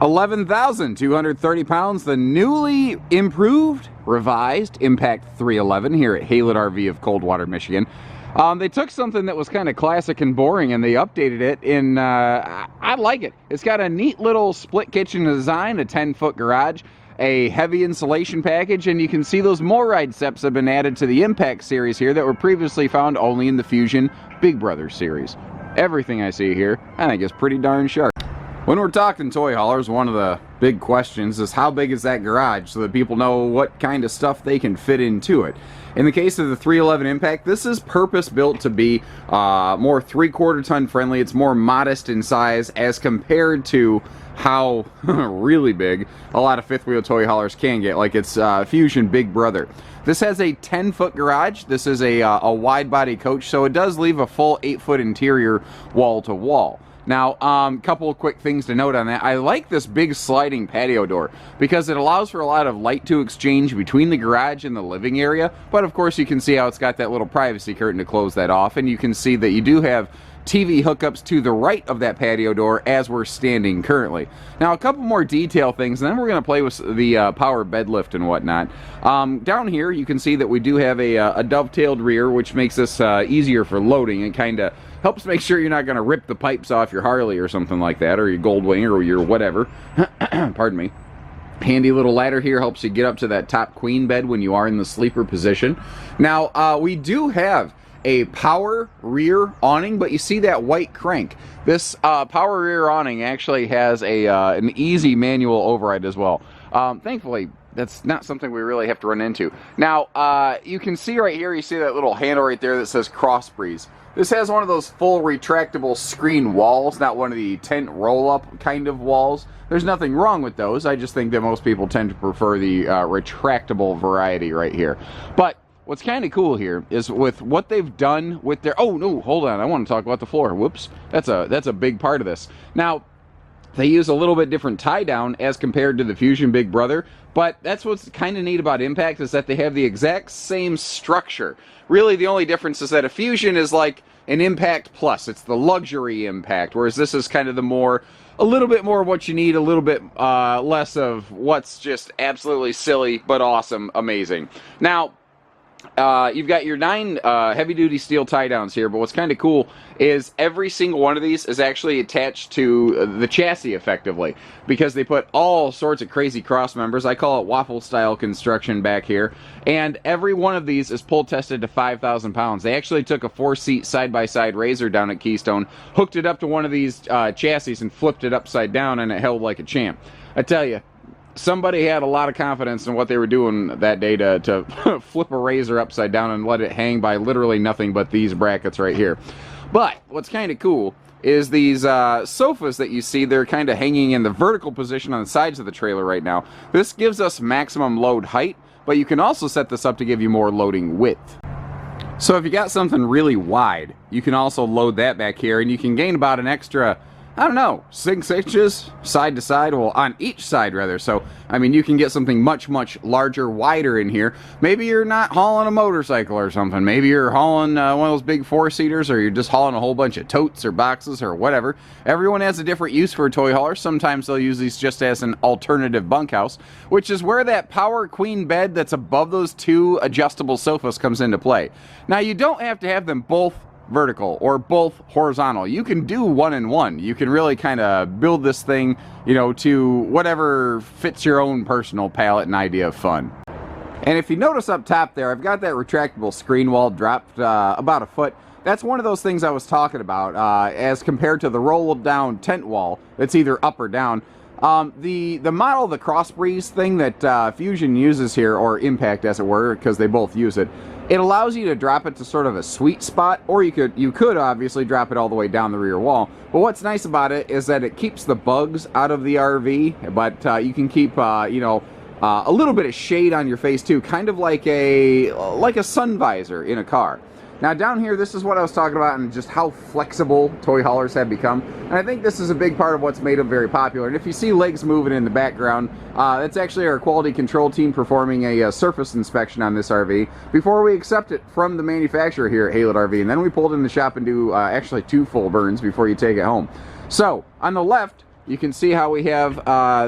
11,230 pounds, the newly improved, revised Impact 311 here at Haylett RV of Coldwater, Michigan. They took something that was kind of classic and boring and they updated it in, I like it. It's got a neat little split kitchen design, a 10-foot garage, a heavy insulation package, and you can see those MORryde steps have been added to the Impact series here that were previously found only in the Fusion Big Brother series. Everything I see here, I think is pretty darn sharp. When we're talking toy haulers, one of the big questions is how big is that garage so that people know what kind of stuff they can fit into it. In the case of the 311 Impact, this is purpose-built to be more 3/4 ton friendly. It's more modest in size as compared to how really big a lot of fifth wheel toy haulers can get, like its Fusion Big Brother. This has a 10-foot garage. This is a wide body coach, so it does leave a full 8-foot interior wall to wall. Now, couple of quick things to note on that. I like this big sliding patio door because it allows for a lot of light to exchange between the garage and the living area, but of course you can see how it's got that little privacy curtain to close that off, and you can see that you do have TV hookups to the right of that patio door as we're standing currently. Now, a couple more detail things, and then we're going to play with the power bed lift and whatnot. Down here, you can see that we do have a dovetailed rear, which makes this easier for loading. It kind of helps make sure you're not going to rip the pipes off your Harley or something like that, or your Goldwing, or your whatever. Pardon me. Handy little ladder here helps you get up to that top queen bed when you are in the sleeper position. Now, we do have a power rear awning, but you see that white crank. This power rear awning actually has an easy manual override as well. Thankfully, that's not something we really have to run into. Now, you can see right here, you see that little handle right there that says Cross Breeze. This has one of those full retractable screen walls, not one of the tent roll-up kind of walls. There's nothing wrong with those. I just think that most people tend to prefer the retractable variety right here. But what's kind of cool here is with what they've done with their... Oh, no, hold on. I want to talk about the floor. Whoops. That's a big part of this. Now, they use a little bit different tie-down as compared to the Fusion Big Brother, but that's what's kind of neat about Impact is that they have the exact same structure. Really, the only difference is that a Fusion is like an Impact Plus. It's the luxury Impact, whereas this is kind of a little bit more of what you need, a little bit less of what's just absolutely silly, but awesome, amazing. Now, you've got your 9 heavy-duty steel tie-downs here, but what's kind of cool is every single one of these is actually attached to the chassis effectively, because they put all sorts of crazy cross members. I call it waffle-style construction back here, and every one of these is pull-tested to 5,000 pounds. They actually took a 4-seat side-by-side Razor down at Keystone, hooked it up to one of these chassis, and flipped it upside down, and it held like a champ. I tell you, somebody had a lot of confidence in what they were doing that day to flip a Razor upside down and let it hang by literally nothing but these brackets right here. But what's kind of cool is these sofas that you see, they're kind of hanging in the vertical position on the sides of the trailer right now. This gives us maximum load height, but you can also set this up to give you more loading width. So if you got something really wide, you can also load that back here, and you can gain about an extra, I don't know, 6 inches side to side, well, on each side rather. So, I mean, you can get something much, much larger, wider in here. Maybe you're not hauling a motorcycle or something. Maybe you're hauling one of those big 4-seaters, or you're just hauling a whole bunch of totes or boxes or whatever. Everyone has a different use for a toy hauler. Sometimes they'll use these just as an alternative bunkhouse, which is where that power queen bed that's above those 2 adjustable sofas comes into play. Now, you don't have to have them both vertical or both horizontal. You can do 1 and 1. You can really kind of build this thing, you know, to whatever fits your own personal palette and idea of fun. And if you notice up top there, I've got that retractable screen wall dropped about a foot. That's one of those things I was talking about as compared to the roll down tent wall that's either up or down. The model, the Cross Breeze thing that Fusion uses here, or Impact as it were, because they both use it, it allows you to drop it to sort of a sweet spot, or you could obviously drop it all the way down the rear wall. But what's nice about it is that it keeps the bugs out of the RV, but you can keep, you know, a little bit of shade on your face too, kind of like a sun visor in a car. Now down here, this is what I was talking about, and just how flexible toy haulers have become. And I think this is a big part of what's made them very popular. And if you see legs moving in the background, that's actually our quality control team performing a surface inspection on this RV before we accept it from the manufacturer here at Haylett RV. And then we pull it in the shop and do actually 2 full burns before you take it home. So on the left, you can see how we have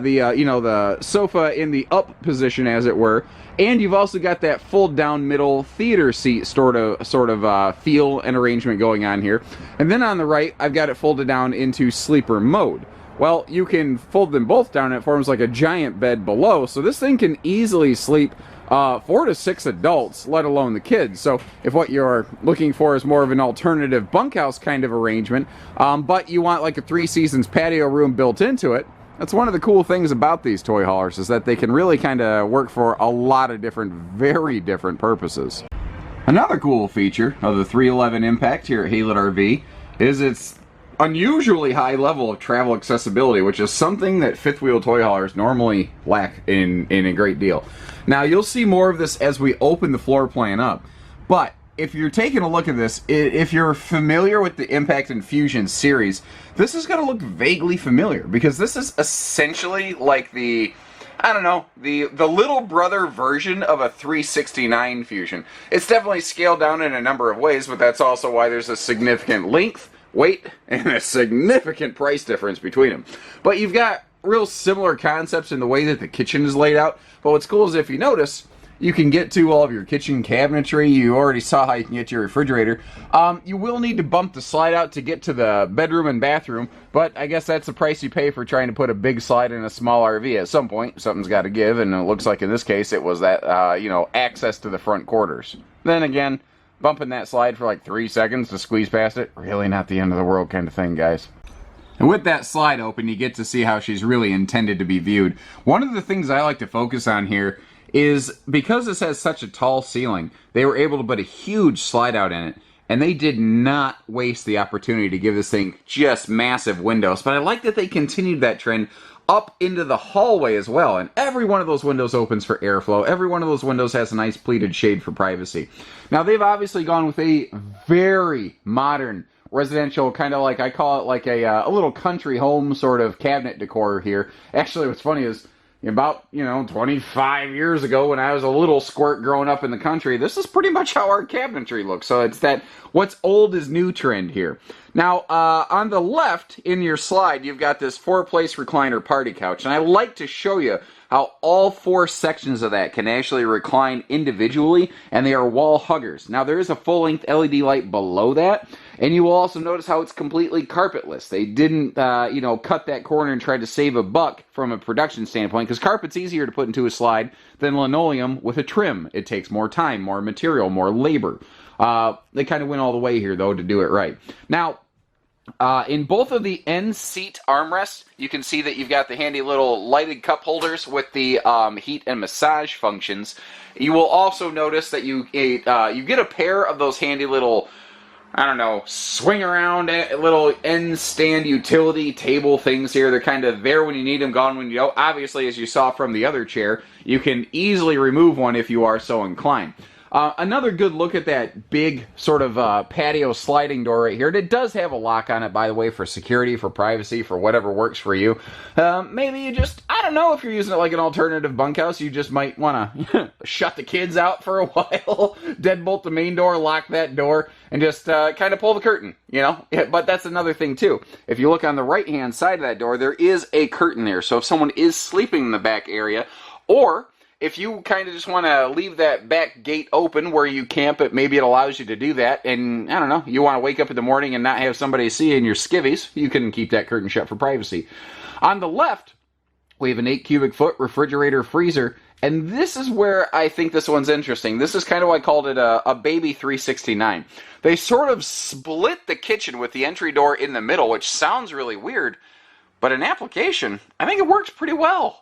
the sofa in the up position, as it were, and you've also got that fold down middle theater seat sort of feel and arrangement going on here. And then on the right, I've got it folded down into sleeper mode. Well, you can fold them both down, and it forms like a giant bed below, so this thing can easily sleep 4 to 6 adults, let alone the kids. So if what you're looking for is more of an alternative bunkhouse kind of arrangement, but you want like a 3 Seasons patio room built into it, that's one of the cool things about these toy haulers, is that they can really kind of work for a lot of different, very different purposes. Another cool feature of the 311 Impact here at Haylett RV is its unusually high level of travel accessibility, which is something that fifth wheel toy haulers normally lack in a great deal. Now, you'll see more of this as we open the floor plan up, but if you're taking a look at this, if you're familiar with the Impact and Fusion series, this is going to look vaguely familiar, because this is essentially like the little brother version of a 369 Fusion. It's definitely scaled down in a number of ways, but that's also why there's a significant length, weight, and a significant price difference between them. But you've got real similar concepts in the way that the kitchen is laid out. But what's cool is, if you notice, you can get to all of your kitchen cabinetry. You already saw how you can get to your refrigerator. You will need to bump the slide out to get to the bedroom and bathroom, but I guess that's the price you pay for trying to put a big slide in a small RV. At some point, something's got to give, and it looks like in this case it was that, access to the front quarters. Then again, bumping that slide for like 3 seconds to squeeze past it, really not the end of the world kind of thing, guys. And with that slide open, you get to see how she's really intended to be viewed. One of the things I like to focus on here is, because this has such a tall ceiling, they were able to put a huge slide out in it, and they did not waste the opportunity to give this thing just massive windows. But I like that they continued that trend up into the hallway as well, and every one of those windows opens for airflow. Every one of those windows has a nice pleated shade for privacy. Now, they've obviously gone with a very modern residential, kind of like, I call it like a little country home sort of cabinet decor here. Actually, what's funny is, about 25 years ago, when I was a little squirt growing up in the country, this is pretty much how our cabinetry looks. So it's that what's old is new trend here. Now, on the left in your slide, you've got this 4-place recliner party couch, and I like to show you how all 4 sections of that can actually recline individually, and they are wall huggers. Now, there is a full-length LED light below that, and you will also notice how it's completely carpetless. They didn't, cut that corner and try to save a buck from a production standpoint, because carpet's easier to put into a slide than linoleum with a trim. It takes more time, more material, more labor. They kind of went all the way here, though, to do it right. Now, in both of the end seat armrests, you can see that you've got the handy little lighted cup holders with the heat and massage functions. You will also notice that you get a pair of those handy little, swing around little end stand utility table things here. They're kind of there when you need them, gone when you don't. Obviously, as you saw from the other chair, you can easily remove one if you are so inclined. Another good look at that big sort of patio sliding door right here. And it does have a lock on it, by the way, for security, for privacy, for whatever works for you. Maybe you just, if you're using it like an alternative bunkhouse, you just might want to shut the kids out for a while, deadbolt the main door, lock that door, and just kind of pull the curtain, But that's another thing, too. If you look on the right-hand side of that door, there is a curtain there. So if someone is sleeping in the back area, or if you kind of just want to leave that back gate open where you camp, maybe it allows you to do that. And, you want to wake up in the morning and not have somebody see you in your skivvies, you can keep that curtain shut for privacy. On the left, we have an 8 cubic foot refrigerator freezer. And this is where I think this one's interesting. This is kind of why I called it a baby 369. They sort of split the kitchen with the entry door in the middle, which sounds really weird. But in application, I think it works pretty well.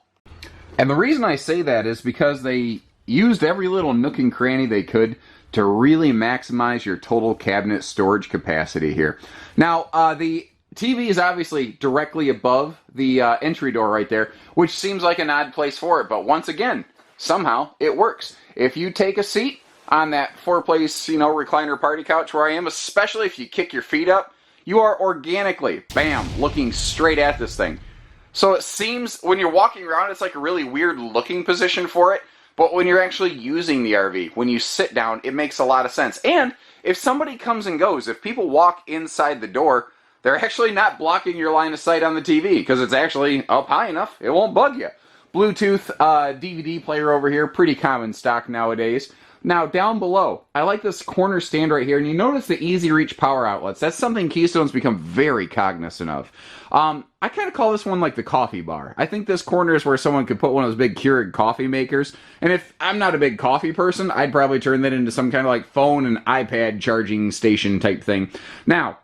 And the reason I say that is because they used every little nook and cranny they could to really maximize your total cabinet storage capacity here. Now, the TV is obviously directly above the entry door right there, which seems like an odd place for it. But once again, somehow it works. If you take a seat on that 4-place, recliner party couch where I am, especially if you kick your feet up, you are organically, bam, looking straight at this thing. So it seems, when you're walking around, it's like a really weird looking position for it. But when you're actually using the RV, when you sit down, it makes a lot of sense. And if somebody comes and goes, if people walk inside the door, they're actually not blocking your line of sight on the TV because it's actually up high enough. It won't bug you. Bluetooth DVD player over here, pretty common stock nowadays. Now, down below, I like this corner stand right here, and you notice the easy reach power outlets. That's something Keystone's become very cognizant of. I kind of call this one like the coffee bar. I think this corner is where someone could put one of those big Keurig coffee makers, and if I'm not a big coffee person, I'd probably turn that into some kind of like phone and iPad charging station type thing. Now,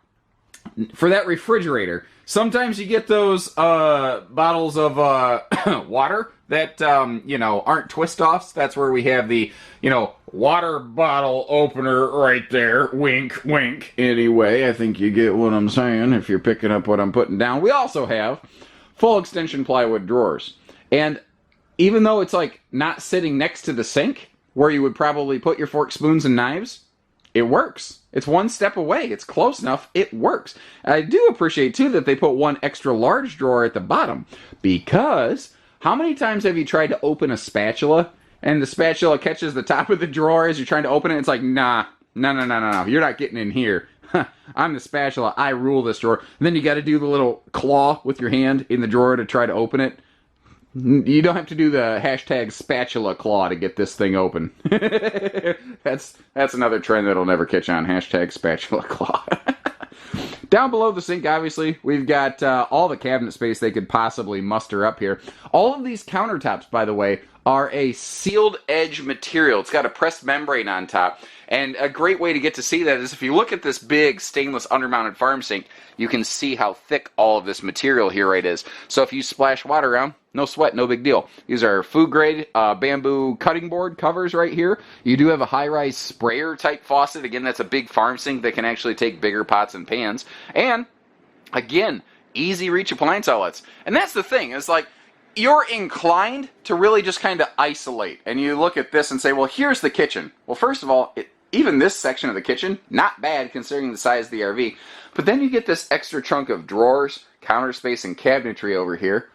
for that refrigerator, sometimes you get those bottles of water that, aren't twist-offs. That's where we have the, water bottle opener right there. Wink, wink. Anyway, I think you get what I'm saying if you're picking up what I'm putting down. We also have full extension plywood drawers. And even though it's like not sitting next to the sink, where you would probably put your forks, spoons, and knives, it works. It's one step away. It's close enough. It works. I do appreciate, too, that they put one extra large drawer at the bottom, because how many times have you tried to open a spatula and the spatula catches the top of the drawer as you're trying to open it? It's like, no. You're not getting in here. I'm the spatula. I rule this drawer. And then you got to do the little claw with your hand in the drawer to try to open it. You don't have to do the hashtag spatula claw to get this thing open. That's another trend that'll never catch on. Hashtag spatula claw. Down below the sink, obviously, we've got all the cabinet space they could possibly muster up here. All of these countertops, by the way, are a sealed edge material. It's got a pressed membrane on top. And a great way to get to see that is if you look at this big stainless undermounted farm sink, you can see how thick all of this material here right is. So if you splash water around, no sweat, no big deal. These are food grade bamboo cutting board covers right here. You do have a high-rise sprayer type faucet. Again, that's a big farm sink that can actually take bigger pots and pans. And again, easy reach appliance outlets. And that's the thing, it's like you're inclined to really just kind of isolate. And you look at this and say, well, here's the kitchen. Well, first of all, even this section of the kitchen, not bad considering the size of the RV. But then you get this extra chunk of drawers, counter space, and cabinetry over here.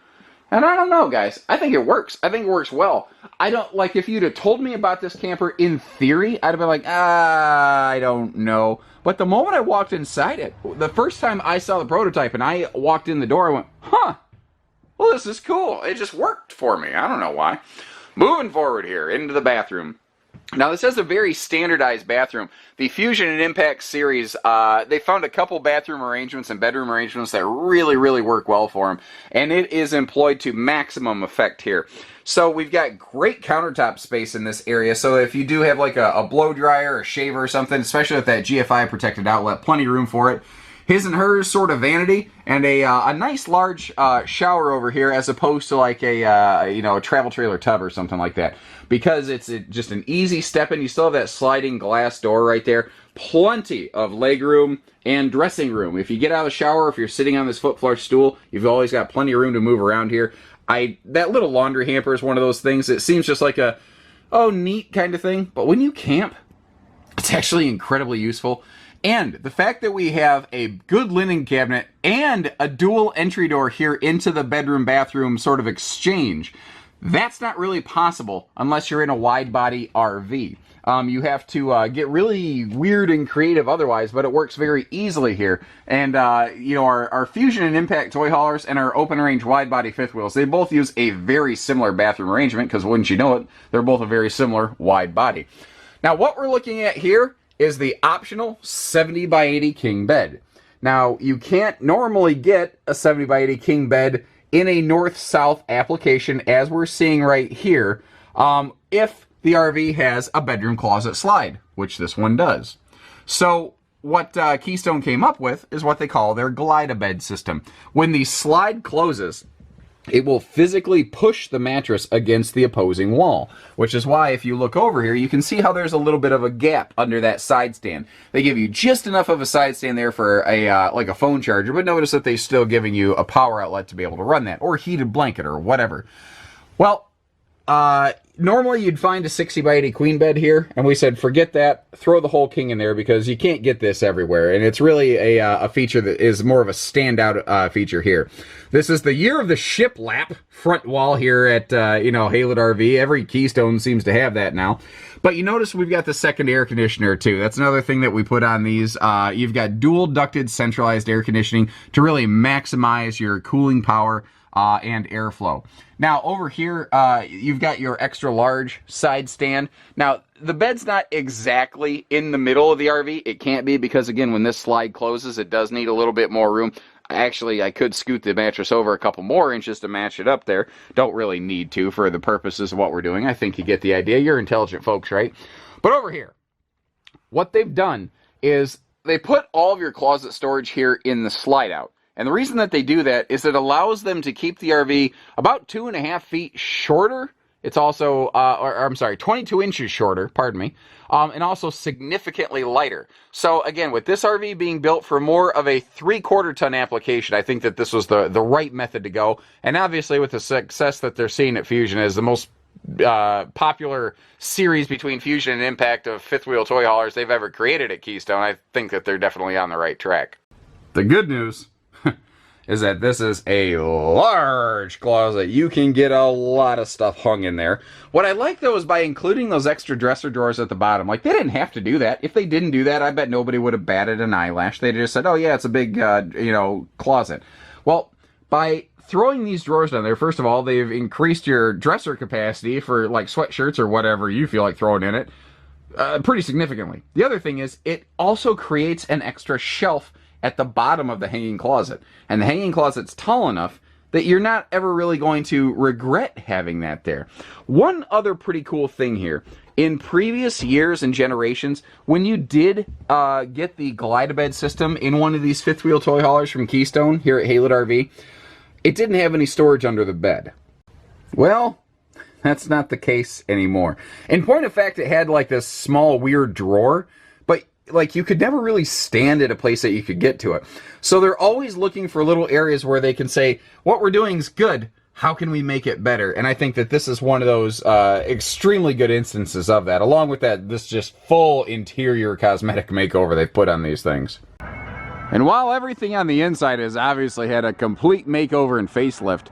And I don't know, guys. I think it works. I think it works well. I don't, like, if you'd have told me about this camper in theory, I'd have been like, I don't know. But the moment I walked inside it, the first time I saw the prototype and I walked in the door, I went, well, this is cool. It just worked for me. I don't know why. Moving forward here into the bathroom. Now, this has a very standardized bathroom. The Fusion and Impact series, they found a couple bathroom arrangements and bedroom arrangements that really, really work well for them. And it is employed to maximum effect here. So we've got great countertop space in this area. So if you do have like a blow dryer, a shaver or something, especially with that GFI protected outlet, plenty of room for it. His and hers sort of vanity, and a nice large shower over here, as opposed to like a travel trailer tub or something like that, because it's just an easy step in. You still have that sliding glass door right there, plenty of leg room and dressing room. If you get out of the shower, if you're sitting on this foot flush stool, you've always got plenty of room to move around here. That little laundry hamper is one of those things. It seems just like a neat kind of thing, but when you camp, it's actually incredibly useful. And the fact that we have a good linen cabinet and a dual entry door here into the bedroom-bathroom sort of exchange, that's not really possible unless you're in a wide-body RV. You have to get really weird and creative otherwise, but it works very easily here. And, our Fusion and Impact toy haulers and our open-range wide-body fifth wheels, they both use a very similar bathroom arrangement, because wouldn't you know it, they're both a very similar wide body. Now, what we're looking at here is the optional 70 by 80 king bed. Now, you can't normally get a 70 by 80 king bed in a north-south application, as we're seeing right here, if the RV has a bedroom closet slide, which this one does. So what Keystone came up with is what they call their glide-a-bed system. When the slide closes, it will physically push the mattress against the opposing wall, which is why if you look over here, you can see how there's a little bit of a gap under that side stand. They give you just enough of a side stand there for like a phone charger, but notice that they're still giving you a power outlet to be able to run that, or heated blanket, or whatever. Well, Normally you'd find a 60 by 80 queen bed here, and we said forget that, throw the whole king in there because you can't get this everywhere, and it's really a feature that is more of a standout feature here. This is the year of the shiplap front wall here at Haylett RV. Every Keystone seems to have that now. But you notice we've got the second air conditioner too. That's another thing that we put on these. You've got dual ducted centralized air conditioning to really maximize your cooling power and airflow. Now over here, you've got your extra large side stand. Now the bed's not exactly in the middle of the RV. It can't be because again, when this slide closes, it does need a little bit more room. Actually, I could scoot the mattress over a couple more inches to match it up there. Don't really need to for the purposes of what we're doing. I think you get the idea. You're intelligent folks, right? But over here, what they've done is they put all of your closet storage here in the slide out. And the reason that they do that is it allows them to keep the RV about 2.5 feet shorter. It's also, 22 inches shorter, pardon me, and also significantly lighter. So again, with this RV being built for more of a 3/4 ton application, I think that this was the right method to go. And obviously with the success that they're seeing at Fusion as the most popular series between Fusion and Impact of fifth wheel toy haulers they've ever created at Keystone, I think that they're definitely on the right track. The good news is that this is a large closet. You can get a lot of stuff hung in there. What I like, though, is by including those extra dresser drawers at the bottom. Like, they didn't have to do that. If they didn't do that, I bet nobody would have batted an eyelash. They just said, oh, yeah, it's a big, closet. Well, by throwing these drawers down there, first of all, they've increased your dresser capacity for, like, sweatshirts or whatever you feel like throwing in it pretty significantly. The other thing is it also creates an extra shelf at the bottom of the hanging closet. And the hanging closet's tall enough that you're not ever really going to regret having that there. One other pretty cool thing here. In previous years and generations, when you did get the glide-a-bed system in one of these fifth wheel toy haulers from Keystone here at Haylett RV, it didn't have any storage under the bed. Well, that's not the case anymore. In point of fact, it had like this small weird drawer, but like you could never really stand at a place that you could get to it. So they're always looking for little areas where they can say, what we're doing is good, how can we make it better? And I think that this is one of those extremely good instances of that. Along with that, this just full interior cosmetic makeover they've put on these things. And while everything on the inside has obviously had a complete makeover and facelift,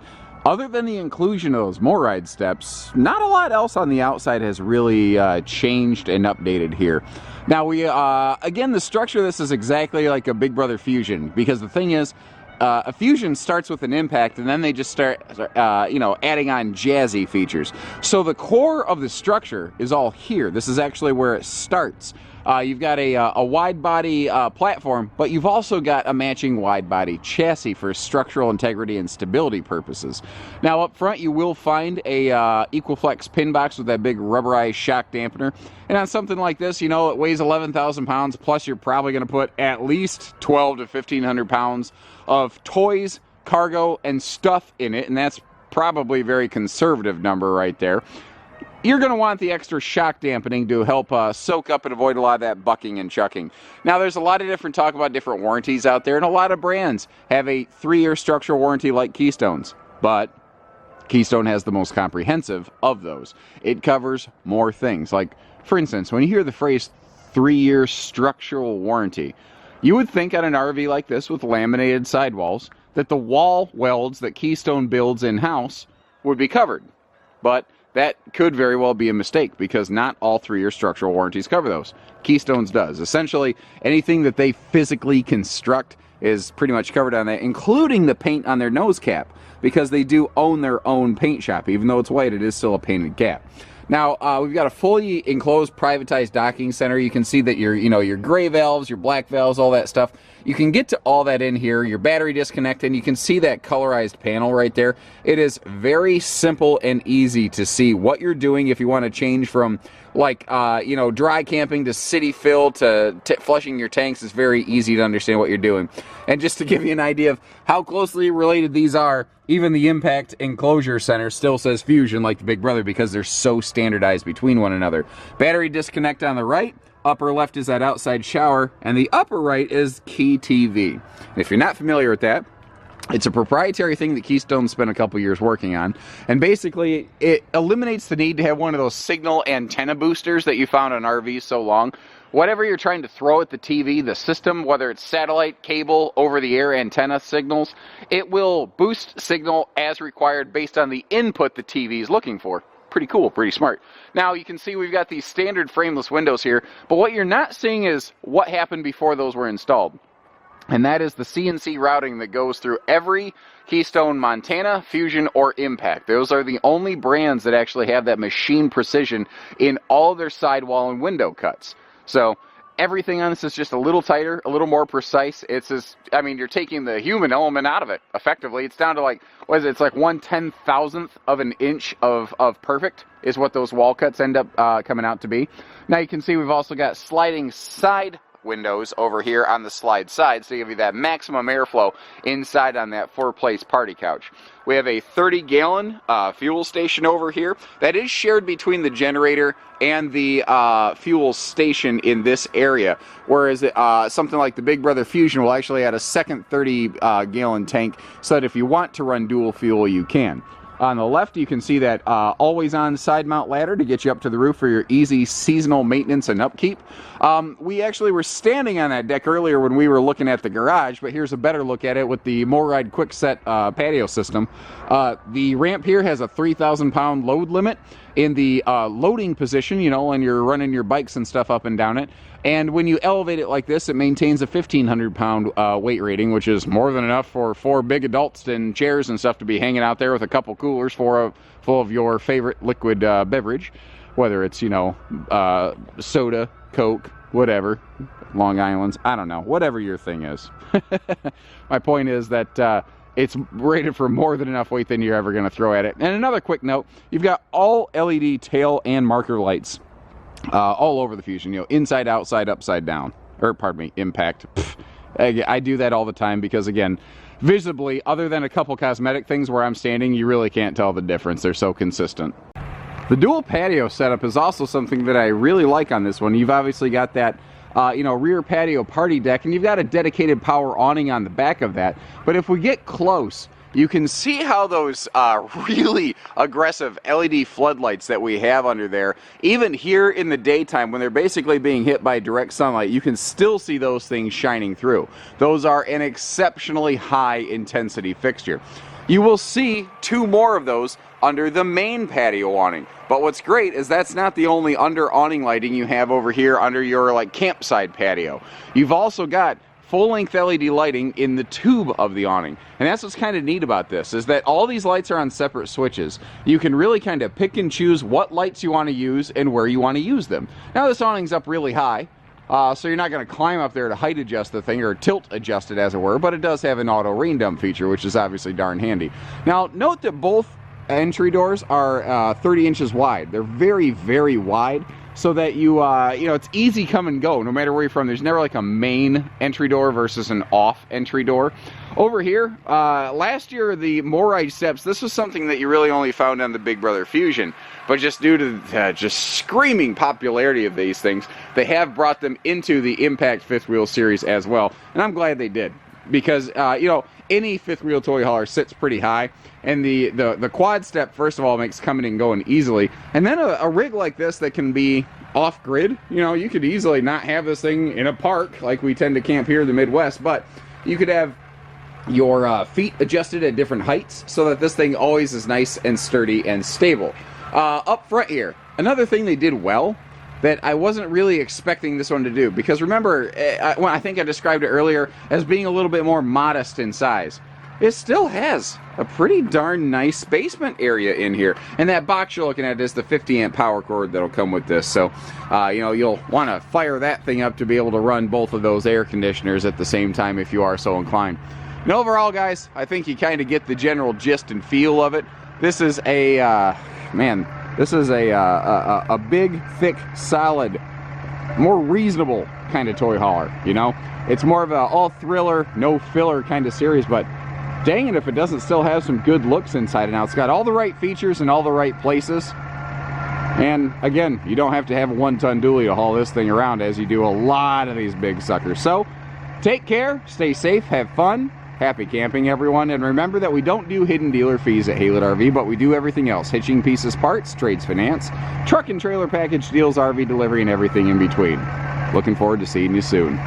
other than the inclusion of those MORryde steps, not a lot else on the outside has really changed and updated here. Now, again, the structure of this is exactly like a Big Brother Fusion, because the thing is, a Fusion starts with an Impact, and then they just start, adding on jazzy features. So the core of the structure is all here. This is actually where it starts. You've got a wide body platform, but you've also got a matching wide body chassis for structural integrity and stability purposes. Now up front you will find a Equa-Flex Pin Box with that big rubberized shock dampener. And on something like this, it weighs 11,000 pounds, plus you're probably going to put at least 12 to 1,500 pounds of toys, cargo, and stuff in it, and that's probably a very conservative number right there. You're going to want the extra shock dampening to help soak up and avoid a lot of that bucking and chucking. Now, there's a lot of different talk about different warranties out there, and a lot of brands have a 3-year structural warranty like Keystone's, but Keystone has the most comprehensive of those. It covers more things. Like, for instance, when you hear the phrase 3-year structural warranty, you would think on an RV like this with laminated sidewalls that the wall welds that Keystone builds in-house would be covered. But that could very well be a mistake, because not all 3-year structural warranties cover those. Keystone's does. Essentially, anything that they physically construct is pretty much covered on that, including the paint on their nose cap, because they do own their own paint shop. Even though it's white, it is still a painted cap. Now, we've got a fully enclosed privatized docking center. You can see that your gray valves, your black valves, all that stuff, you can get to all that in here. Your battery disconnect, and you can see that colorized panel right there. It is very simple and easy to see what you're doing if you want to change from dry camping to city fill to flushing your tanks. Is very easy to understand what you're doing. And just to give you an idea of how closely related these are, even the Impact Enclosure Center still says Fusion like the Big Brother, because they're so standardized between one another. Battery disconnect on the right, upper left is that outside shower, and the upper right is Key TV. And if you're not familiar with that, It's a proprietary thing that Keystone spent a couple years working on, and basically it eliminates the need to have one of those signal antenna boosters that you found on RVs so long. Whatever you're trying to throw at the TV, the system, whether it's satellite, cable, over-the-air antenna signals, it will boost signal as required based on the input the TV is looking for. Pretty cool, pretty smart. Now you can see we've got these standard frameless windows here, but what you're not seeing is what happened before those were installed. And that is the CNC routing that goes through every Keystone Montana, Fusion, or Impact. Those are the only brands that actually have that machine precision in all of their sidewall and window cuts. So everything on this is just a little tighter, a little more precise. It's just, I mean, you're taking the human element out of it, effectively. It's down to like, what is it? It's like 1/10,000th of an inch of perfect is what those wall cuts end up coming out to be. Now you can see we've also got sliding side windows over here on the slide side, so you give you that maximum airflow inside on that 4-place party couch. We have a 30-gallon fuel station over here that is shared between the generator and the fuel station in this area, whereas something like the Big Brother Fusion will actually add a second 30-gallon tank so that if you want to run dual fuel, you can. On the left, you can see that always-on side mount ladder to get you up to the roof for your easy seasonal maintenance and upkeep. We actually were standing on that deck earlier when we were looking at the garage, but here's a better look at it with the MoRide Quick Set patio system. The ramp here has a 3,000-pound load limit in the loading position, you know, when you're running your bikes and stuff up and down it. And when you elevate it like this, it maintains a 1,500-pound weight rating, which is more than enough for 4 big adults and chairs and stuff to be hanging out there with a couple coolers full of your favorite liquid beverage, whether it's, you know, soda, Coke, whatever, Long Island's, I don't know, whatever your thing is. My point is that it's rated for more than enough weight than you're ever going to throw at it. And another quick note, you've got all LED tail and marker lights all over the Fusion, you know, inside, outside, upside down, or pardon me, Impact. I do that all the time because, again, visibly, other than a couple cosmetic things where I'm standing, you really can't tell the difference. They're so consistent. The dual patio setup is also something that I really like on this one. You've obviously got that you know, rear patio party deck, and you've got a dedicated power awning on the back of that. But if we get close, you can see how those really aggressive LED floodlights that we have under there, even here in the daytime when they're basically being hit by direct sunlight, you can still see those things shining through. Those are an exceptionally high intensity fixture. You will see 2 more of those under the main patio awning. But what's great is that's not the only under awning lighting you have over here under your like campsite patio. You've also got full-length LED lighting in the tube of the awning. And that's what's kind of neat about this, is that all these lights are on separate switches. You can really kind of pick and choose what lights you want to use and where you want to use them. Now this awning's up really high, so you're not going to climb up there to height adjust the thing, or tilt adjust it as it were, but it does have an auto rain dump feature, which is obviously darn handy. Now note that both entry doors are 30 inches wide. They're very, very wide, so that you know, it's easy come and go no matter where you're from. There's never like a main entry door versus an off entry door. Over here, last year, the MoRide steps, this was something that you really only found on the Big Brother Fusion, but just due to the just screaming popularity of these things, they have brought them into the Impact fifth wheel series as well, and I'm glad they did, because you know, any fifth wheel toy hauler sits pretty high, and the quad step, first of all, makes coming and going easily, and then a rig like this that can be off-grid, you know, you could easily not have this thing in a park like we tend to camp here in the Midwest, but you could have your feet adjusted at different heights so that this thing always is nice and sturdy and stable. Up front here, another thing they did well that I wasn't really expecting this one to do, because remember, I think I described it earlier as being a little bit more modest in size. It still has a pretty darn nice basement area in here, and that box you're looking at is the 50 amp power cord that'll come with this, so you know, you'll want to fire that thing up to be able to run both of those air conditioners at the same time if you are so inclined. And overall, guys, I think you kind of get the general gist and feel of it. This is a man, this is a big, thick, solid, more reasonable kind of toy hauler, you know? It's more of a all thriller, no filler kind of series, but dang it if it doesn't still have some good looks inside and out. It's got all the right features in all the right places. And again, you don't have to have a 1-ton dually to haul this thing around as you do a lot of these big suckers. So take care, stay safe, have fun. Happy camping, everyone, and remember that we don't do hidden dealer fees at Haylett RV, but we do everything else: hitching, pieces, parts, trades, finance, truck and trailer package deals, RV delivery, and everything in between. Looking forward to seeing you soon.